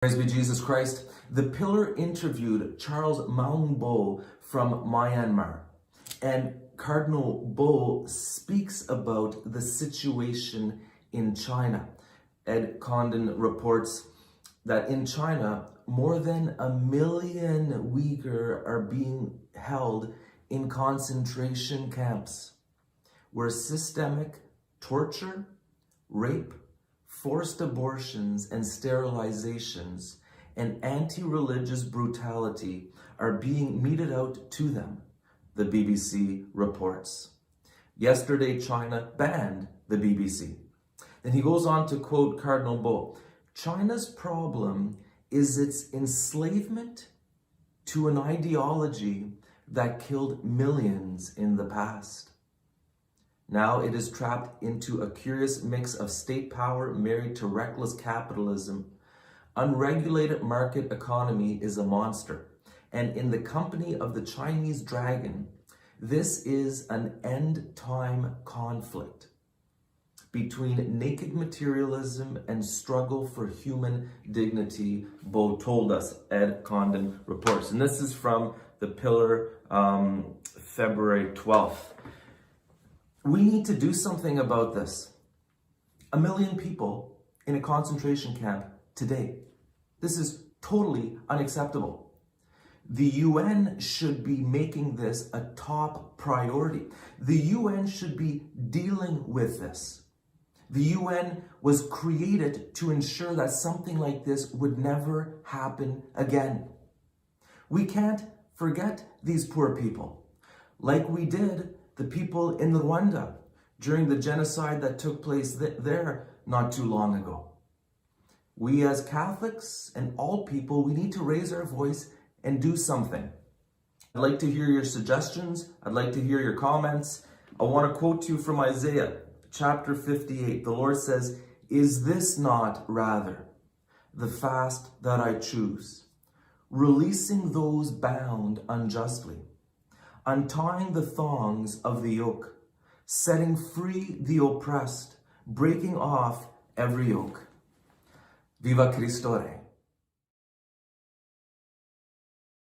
Praise be Jesus Christ. The Pillar interviewed Charles Maungbo from Myanmar, and Cardinal Bo speaks about the situation in China. Ed Condon reports that in China, more than 1 million Uyghur are being held in concentration camps, where systemic torture, rape, forced abortions and sterilizations, and anti-religious brutality are being meted out to them, the BBC reports. Yesterday, China banned the BBC. Then he goes on to quote Cardinal Bo, China's problem is its enslavement to an ideology that killed millions in the past. Now it is trapped into a curious mix of state power married to reckless capitalism. Unregulated market economy is a monster. And in the company of the Chinese dragon, this is an end-time conflict between naked materialism and struggle for human dignity, Bo told us, Ed Condon reports. And this is from The Pillar, February 12th. We need to do something about this. 1 million people in a concentration camp today. This is totally unacceptable. The UN should be making this a top priority. The UN should be dealing with this. The UN was created to ensure that something like this would never happen again. We can't forget these poor people, like we did the people in Rwanda during the genocide that took place there not too long ago. We as Catholics and all people, we need to raise our voice and do something. I'd like to hear your suggestions. I'd like to hear your comments. I want to quote you from Isaiah chapter 58. The Lord says, "Is this not rather the fast that I choose, releasing those bound unjustly, untying the thongs of the yoke, setting free the oppressed, breaking off every yoke." Viva Cristo Rey.